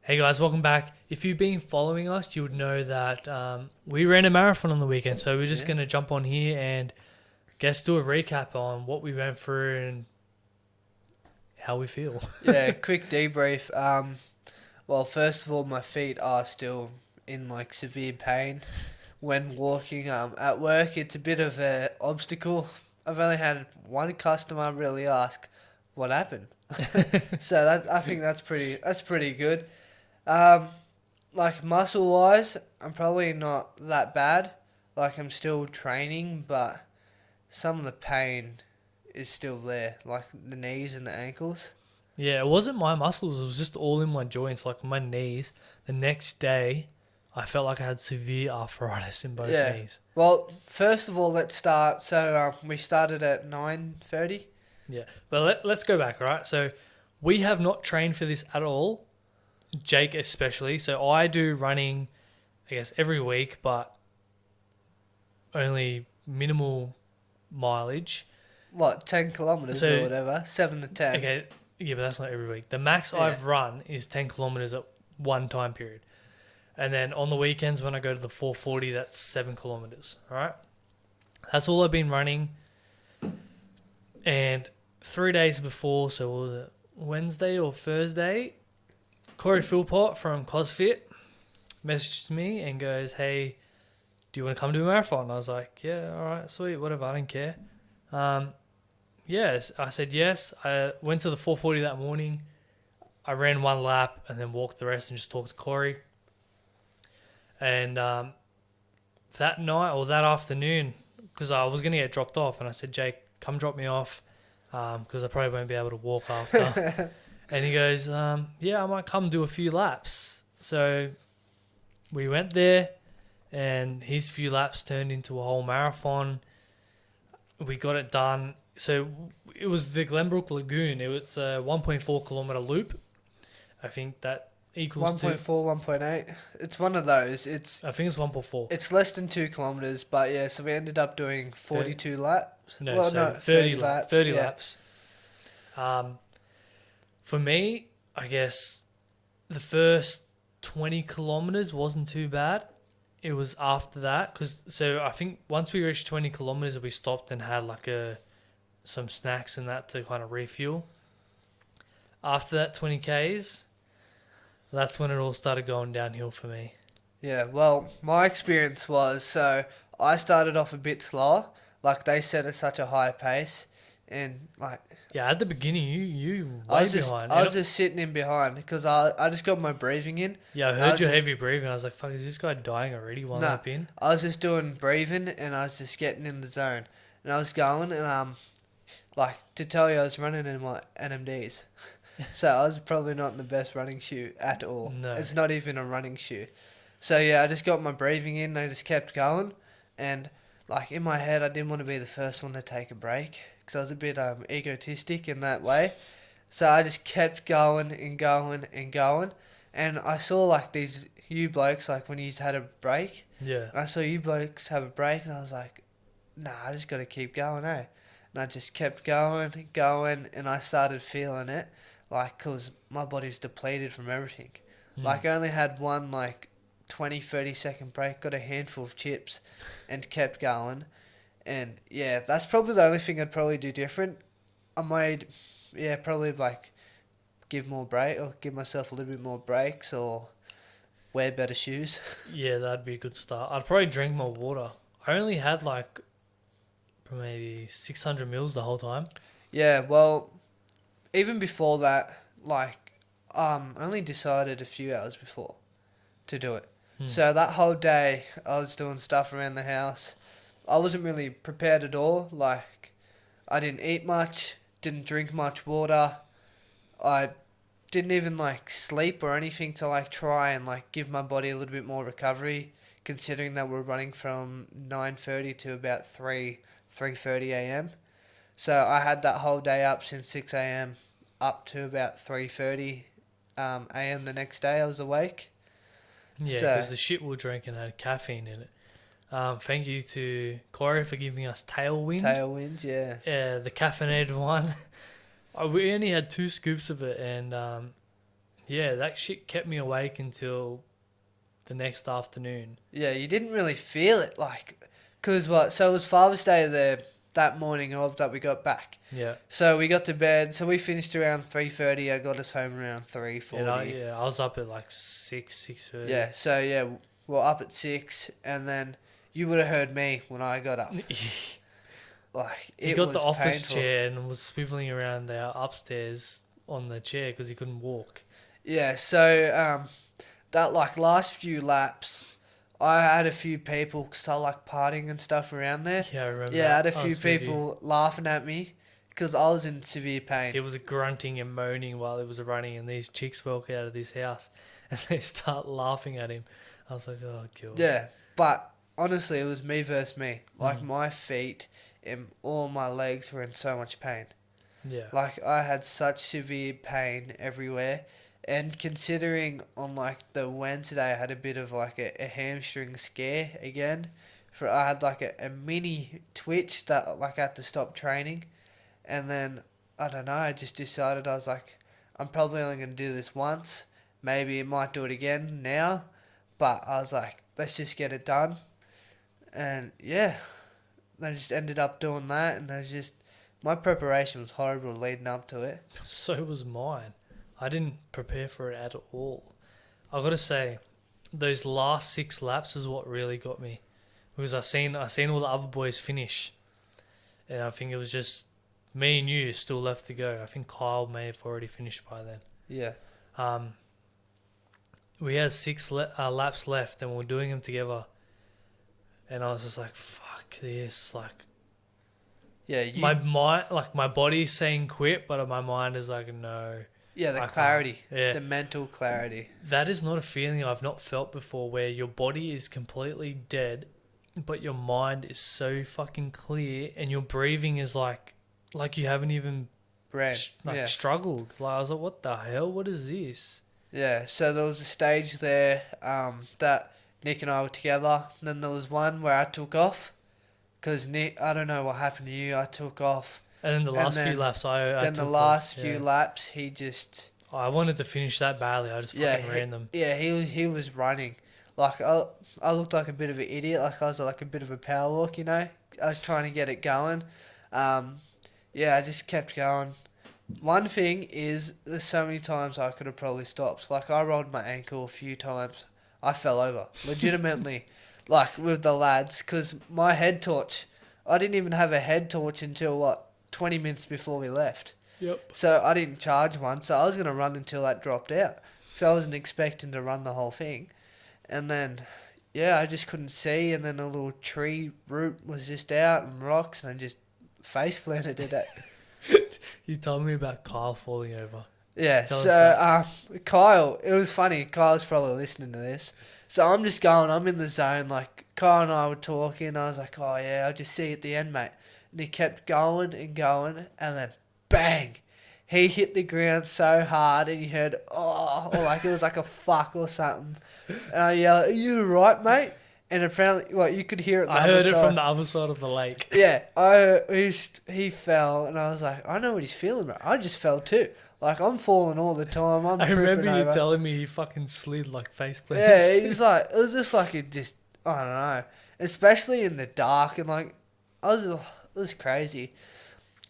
Hey guys, welcome back. If you've been following us, you would know that we ran a marathon on the weekend. So we're just Yeah. going to jump on here and guess do a recap on what we went through and how we feel. Yeah, quick debrief. Well, first of all, my feet are still in like severe pain when walking. At work, it's a bit of a obstacle. I've only had one customer really ask, "What happened?" So I think that's pretty good. Um, like muscle wise, I'm probably not that bad. Like I'm still training, but some of the pain is still there, like the knees and the ankles. Yeah, it wasn't my muscles, it was just all in my joints, like my knees. The next day, I felt like I had severe arthritis in both Yeah. knees. Well, first of all, let's start. So we started at 9:30. Yeah, but let's go back, all right? So we have not trained for this at all, Jake especially. So I do running, I guess, every week, but only minimal mileage. What, 10 kilometers or So, whatever? 7 to 10. okay, yeah, but that's not every week. The max Yeah. I've run is 10 kilometers at one time period. And then on the weekends when I go to the 440, that's 7 kilometers. All right. That's all I've been running. And 3 days before, so what was it Wednesday or Thursday, Corey Philpott from CosFit messaged me and goes, "Hey, do you want to come to a marathon?" And I was like, "Yeah, all right, sweet, whatever, I don't care." Yes, I said yes. I went to the 440 that morning. I ran one lap and then walked the rest and just talked to Corey. And that night or that afternoon, because I was going to get dropped off, and I said, "Jake, come drop me off because I probably won't be able to walk after." And he goes, "Yeah, I might come do a few laps." So we went there, and his few laps turned into a whole marathon. We got it done. So it was the Glenbrook Lagoon. It was a 1.4 kilometer loop. I think that equals to. 1.4, 1.8. It's one of those. I think it's 1.4. It's less than 2 kilometers, but yeah, so we ended up doing 42 laps. No, Well, so no, 30 30 laps. laps. 30 Yeah. laps. For me, I guess the first 20 kilometers wasn't too bad. It was after that, so I think once we reached 20 kilometers, we stopped and had like some snacks and that to kind of refuel. After that 20 Ks, that's when it all started going downhill for me. Yeah, well, my experience was, so I started off a bit slower. Like they set at such a high pace, and like Yeah, at the beginning, you I way was just behind. I was just sitting in behind because I just got my breathing in. Yeah, I I heard was your just, heavy breathing. I was like, fuck, is this guy dying already one nah, lap in? I was just doing breathing and I was just getting in the zone. And I was going and like to tell you I was running in my NMDs. So I was probably not in the best running shoe at all. No. It's not even a running shoe. So yeah, I just got my breathing in and I just kept going, and like in my head I didn't want to be the first one to take a break because I was a bit egotistic in that way. So I just kept going and going and going, and I saw like these you blokes like when you had a break. Yeah. I saw you blokes have a break, and I was like, nah, I just got to keep going, eh? And I just kept going, going, and I started feeling it, like, because my body's depleted from everything. Like, I only had one, like, 20, 30-second break, got a handful of chips, and kept going. And, yeah, that's probably the only thing I'd probably do different. I might, yeah, probably, like, give more break, or give myself a little bit more breaks, or wear better shoes. Yeah, that'd be a good start. I'd probably drink more water. I only had like maybe 600 mils the whole time. Yeah, well, even before that, like, I only decided a few hours before to do it. So that whole day, I was doing stuff around the house. I wasn't really prepared at all. Like, I didn't eat much, didn't drink much water. I didn't even, like, sleep or anything to, like, try and, like, give my body a little bit more recovery, considering that we're running from 9:30 to about 3:30 a.m. So I had that whole day up since 6 a.m. up to about 3:30 a.m. the next day. I was awake. Yeah, So because the shit we were drinking had caffeine in it. Thank you to Corey for giving us Tailwind. tailwinds, yeah. Yeah, the caffeinated one. We only had 2 scoops of it, and Yeah, that shit kept me awake until the next afternoon. Yeah, you didn't really feel it, like, cause what? So it was Father's Day that morning of that we got back. Yeah. So we got to bed. So we finished around 3:30. I got us home around 3:40. I was up at like 6:30. Yeah. So yeah, we're up at 6, and then you would have heard me when I got up. Like He it got was the office painful. chair and was swiveling around there upstairs on the chair because he couldn't walk. Yeah. So that like last few laps, I had a few people start like partying and stuff around there. Yeah, I remember Yeah, I had that. a I few was with you. people laughing at me because I was in severe pain. He was grunting and moaning while he was running, and these chicks walk out of this house and they start laughing at him. I was like, oh, God. Yeah, but honestly, it was me versus me. Like Mm. my feet and all my legs were in so much pain. Yeah. Like I had such severe pain everywhere. And considering on like the Wednesday I had a bit of like a hamstring scare again. I had like a mini twitch that like I had to stop training. And then I don't know, I just decided I was like, I'm probably only gonna do this once. Maybe I might do it again now. But I was like, let's just get it done. And yeah, I just ended up doing that, and my preparation was horrible leading up to it. So was mine. I didn't prepare for it at all. I got to say, those last 6 laps is what really got me. Because I seen all the other boys finish. And I think it was just me and you still left to go. I think Kyle may have already finished by then. Yeah, We had 6 laps left and we were doing them together. And I was just like, fuck this. Like, yeah, my body's saying quit, but my mind is like, no. yeah, the I can't. clarity, Yeah. the mental clarity. That is not a feeling I've not felt before, where your body is completely dead, but your mind is so fucking clear, and your breathing is like you haven't even Ran, yeah, struggled. Like I was like, what the hell? What is this? yeah. So there was a stage there that Nick and I were together. And then there was one where I took off because Nick, I don't know what happened to you. I took off. And then the last then- few laps, I Then the took last off, few yeah. laps, he just I wanted to finish that badly. I just fucking ran them. Yeah, he was running. Like I looked like a bit of an idiot. Like I was like a bit of a power walk, you know. I was trying to get it going. Yeah, I just kept going. One thing is, there's so many times I could have probably stopped. Like I rolled my ankle a few times. I fell over, legitimately, like with the lads, because my head torch. I didn't even have a head torch until 20 minutes before we left. Yep. So I didn't charge one, so I was going to run until that dropped out. So I wasn't expecting to run the whole thing. And then, yeah, I just couldn't see, and then a little tree root was just out and rocks, and I just face planted it. You told me about Kyle falling over. Yeah, Tell us so Kyle, it was funny, Kyle's probably listening to this. So I'm just going, I'm in the zone, like Kyle and I were talking, I was like, oh yeah, I'll just see you at the end, mate. And he kept going and going, and then bang, he hit the ground so hard, and you heard, oh, or like it was like a fuck or something. And I yelled, are you right, mate? And apparently, you could hear it. I heard it from the other side of the lake. Yeah, he fell, and I was like, I know what he's feeling, bro. I just fell too. Like I'm falling all the time. I'm I tripping remember you over. telling me he fucking slid like face plants. Yeah, it was just like it just, I don't know. Especially in the dark, and like, it was crazy.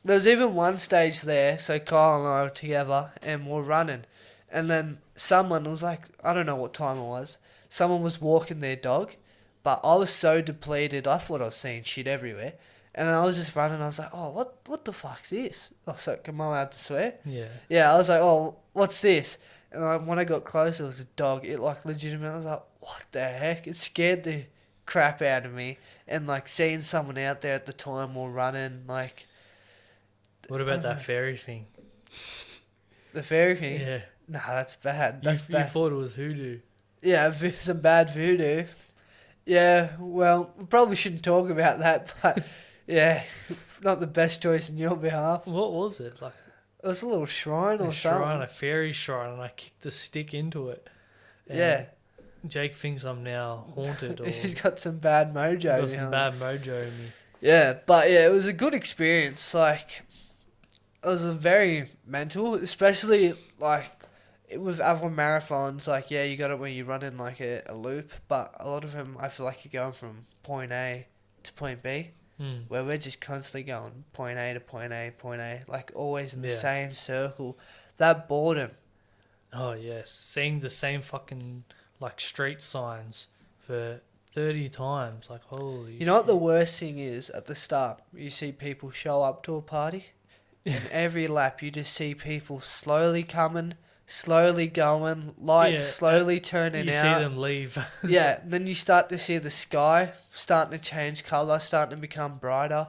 There was even one stage there, so Kyle and I were together, and we're running, and then someone was like, I don't know what time it was. Someone was walking their dog, but I was so depleted, I thought I was seeing shit everywhere. And I was just running, I was like, oh, what the fuck's this? Oh, so am I allowed to swear? Yeah. Yeah, I was like, oh, what's this? And when I got closer, it was a dog. It, like, legitimately, I was like, what the heck? It scared the crap out of me. And, like, seeing someone out there at the time or running, like... What about that fairy thing? The fairy thing? Yeah. Nah, that's bad. You That's bad. thought it was hoodoo. Yeah, some bad voodoo. Yeah, well, we probably shouldn't talk about that, but... Yeah, not the best choice in your behalf. What was it? Like It was a little shrine or a something. shrine, a fairy shrine, and I kicked a stick into it. And Yeah. Jake thinks I'm now haunted or He's got some bad mojo. got some behind bad mojo in me. Yeah, but yeah, it was a good experience. Like, it was a very mental, especially like with other marathons, like, yeah, you got it where you run in like a loop, but a lot of them, I feel like you're going from point A to point B, Mm. where we're just constantly going point A to point A, point A, like always in the Yeah. same circle. That boredom. Oh yes, seeing the same fucking like street signs for 30 times. Like holy You know what the shit. worst thing is at the start? You see people show up to a party, and every lap you just see people slowly coming, slowly going, lights Yeah, slowly turning you see out. them leave. It's Yeah, like, then you start to see the sky starting to change colour, starting to become brighter,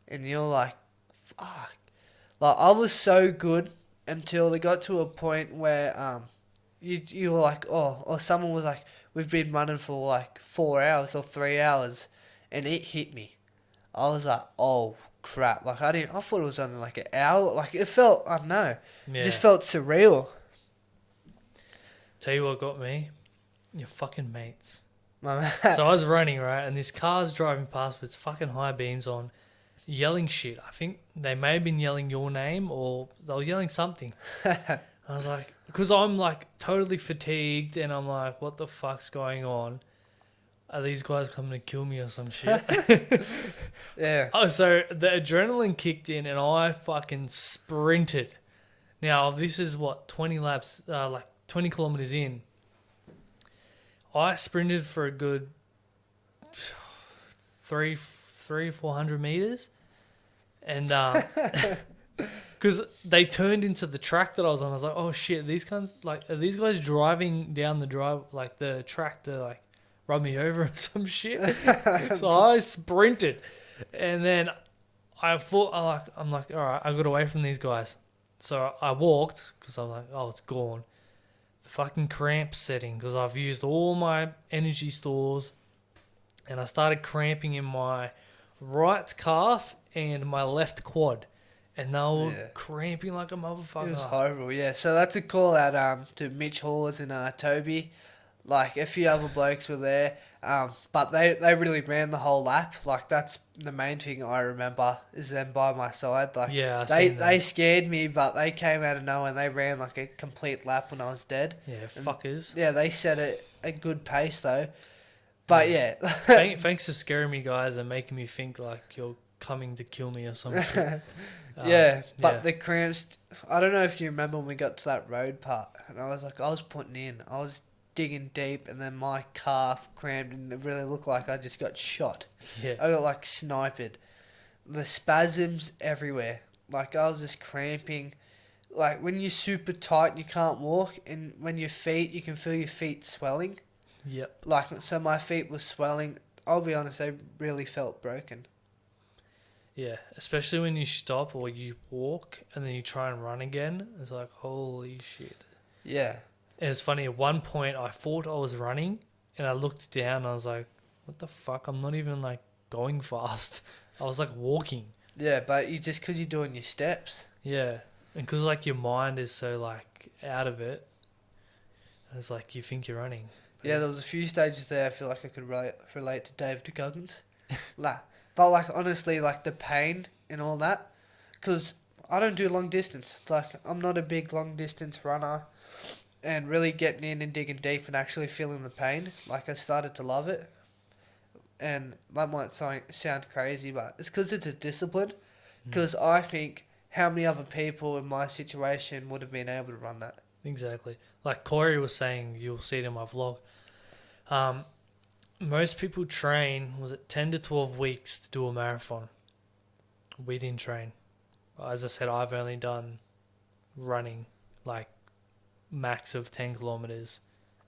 and you're like, fuck. Like, I was so good until they got to a point where you were like, oh, or someone was like, we've been running for like 4 hours or 3 hours, and it hit me. I was like, oh crap! Like, I thought it was only like an hour. Like, it felt, I don't know, it just yeah. felt surreal. Tell you what got me? Your fucking mates. My man. So I was running, right, and this car's driving past with fucking high beams on, yelling shit. I think they may have been yelling your name or they were yelling something. I was like, because I'm like totally fatigued and I'm like, what the fuck's going on? Are these guys coming to kill me or some shit? Yeah. Oh, so the adrenaline kicked in and I fucking sprinted. Now, this is what, 20 laps, like 20 kilometers in. I sprinted for a good 400 meters. And because they turned into the track that I was on, I was like, oh shit, these guys, like, are these guys driving down the drive, like the track to like run me over or some shit? So I sprinted, and then I thought, I'm like, all right, I got away from these guys. So I walked because I was like, oh, it's gone. The fucking cramp setting because I've used all my energy stores, and I started cramping in my right calf and my left quad. And they were Yeah. cramping like a motherfucker. It was horrible, yeah. So that's a call out to Mitch Hawes and Toby. Like, a few other blokes were there. But they really ran the whole lap. Like, that's the main thing I remember is them by my side. Like, Yeah, I they seen they that. scared me, but they came out of nowhere and they ran like a complete lap when I was dead. Yeah, And, fuckers. yeah, they set a good pace though. But yeah. Thanks for scaring me, guys, and making me think like you're coming to kill me or some shit. Yeah, but yeah. the cramps. I don't know if you remember when we got to that road part, and I was like, I was putting in, I was digging deep, and then my calf cramped, and it really looked like I just got shot. Yeah. I got like sniped. The spasms everywhere. Like, I was just cramping. Like, when you're super tight and you can't walk, and when your feet, you can feel your feet swelling. Yep. Like, so my feet were swelling. I'll be honest, they really felt broken. Yeah. Especially when you stop or you walk and then you try and run again. It's like, holy shit. Yeah. And it's funny, at one point I thought I was running and I looked down and I was like, what the fuck? I'm not even like going fast. I was like walking. Yeah, but you just because you're doing your steps. Yeah. And because like your mind is so like out of it, it's like you think you're running. Yeah, there was a few stages there I feel like I could relate to David Goggins. But like, honestly, like the pain and all that, because I don't do long distance. Like, I'm not a big long distance runner, and really getting in and digging deep and actually feeling the pain, like, I started to love it. And that might sound crazy, but it's because it's a discipline. Because I think how many other people in my situation would have been able to run that? Exactly. Like Corey was saying, you'll see it in my vlog. Most people train, was it 10 to 12 weeks to do a marathon? We didn't train. As I said, I've only done running like max of 10 kilometers.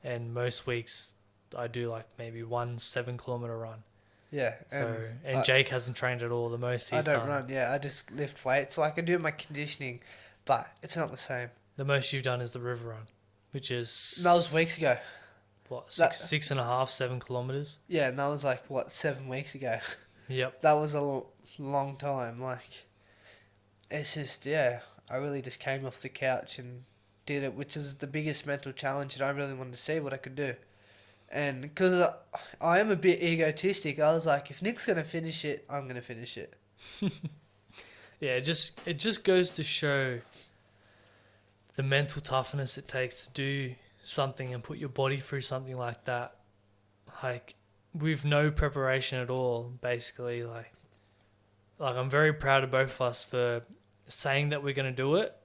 And most weeks I do like maybe 1 7-kilometer run. Yeah. So, and Jake hasn't trained at all. The most I he's don't done. run, yeah. I just lift weights. Like, I do my conditioning, but it's not the same. The most you've done is the river run, which is... And that was weeks ago. What, That- 6.5, 7 kilometers? Yeah, and that was like, what, 7 weeks ago? Yep. That was a long time. Like, it's just, yeah, I really just came off the couch and did it, which was the biggest mental challenge, and I really wanted to see what I could do. And because I am a bit egotistic, I was like, if Nick's going to finish it, I'm going to finish it. Yeah, it just goes to show the mental toughness it takes to do something and put your body through something like that, like with no preparation at all, basically. Like I'm very proud of both of us for saying that we're going to do it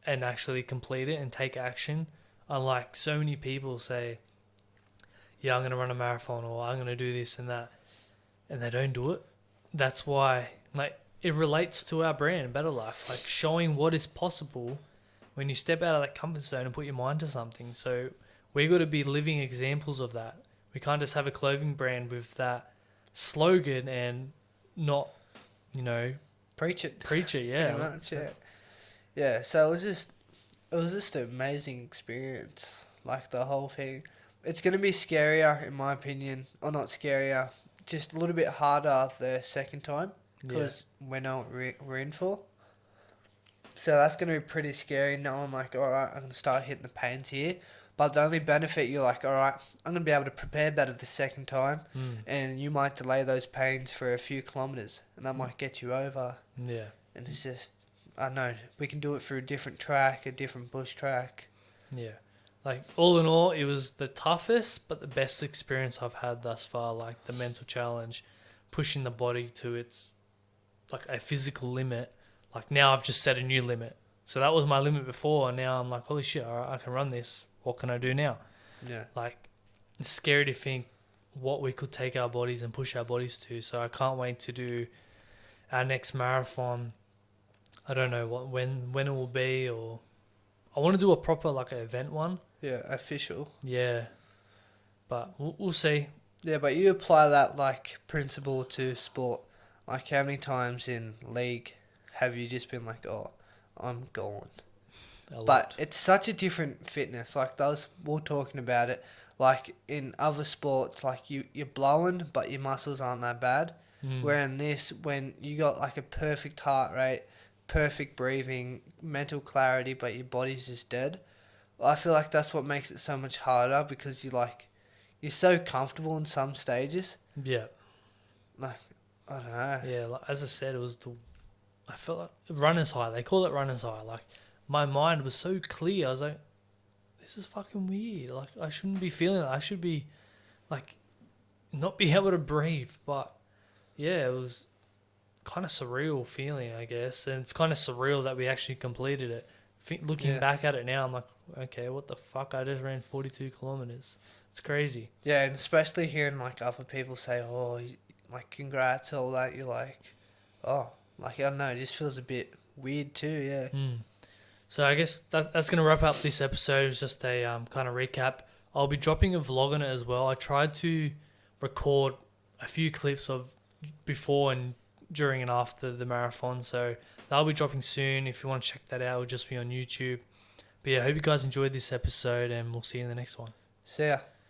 and actually complete it and take action. Unlike so many people say, yeah, I'm going to run a marathon or I'm going to do this and that, and they don't do it. That's why, like, it relates to our brand, Better Life, like showing what is possible when you step out of that comfort zone and put your mind to something. So we got to be living examples of that. We can't just have a clothing brand with that slogan and not, Preach it. Yeah. Pretty much, yeah. Yeah, so it was just an amazing experience, like the whole thing. It's going to be scarier, in my opinion, or not scarier, just a little bit harder the second time, because we know what we're in for. So that's going to be pretty scary, knowing like, alright, I'm going to start hitting the pains here. But the only benefit, you're like, alright, I'm going to be able to prepare better the second time, and you might delay those pains for a few kilometres, and that might get you over. Yeah. And it's just, I don't know, we can do it through a different track, a different bush track. Yeah. Like, all in all, it was the toughest but the best experience I've had thus far. Like, the mental challenge, pushing the body to its, like, a physical limit. Like, now I've just set a new limit. So that was my limit before, and now I'm like, holy shit, all right, I can run this. What can I do now? Yeah. Like, it's scary to think what we could take our bodies and push our bodies to. So I can't wait to do our next marathon. I don't know when it will be, or I want to do a proper like an event one. Yeah, official. Yeah, but we'll see. Yeah, but you apply that like principle to sport. Like, how many times in league have you just been like, oh, I'm gone? But it's such a different fitness. Like, we're talking about it. Like, in other sports, like, you're blowing, but your muscles aren't that bad. Where in this, when you got, like, a perfect heart rate, perfect breathing, mental clarity, but your body's just dead, I feel like that's what makes it so much harder, because you're so comfortable in some stages. Yeah. Like, I don't know. Yeah, like, as I said, I felt like runner's high. They call it runner's high. Like, my mind was so clear. I was like, this is fucking weird. Like, I shouldn't be feeling it. I should be, like, not be able to breathe. But, yeah, it was kind of surreal feeling, I guess. And it's kind of surreal that we actually completed it. Looking back at it now, I'm like, okay, what the fuck? I just ran 42 kilometers. It's crazy. Yeah, and especially hearing, like, other people say, oh, like, congrats, all that. You're like, oh, like, I don't know. It just feels a bit weird too, yeah. So I guess that's going to wrap up this episode. It's just a kind of recap. I'll be dropping a vlog on it as well. I tried to record a few clips of before and during and after the marathon. So that'll be dropping soon. If you want to check that out, it'll just be on YouTube. But yeah, I hope you guys enjoyed this episode, and we'll see you in the next one. See ya.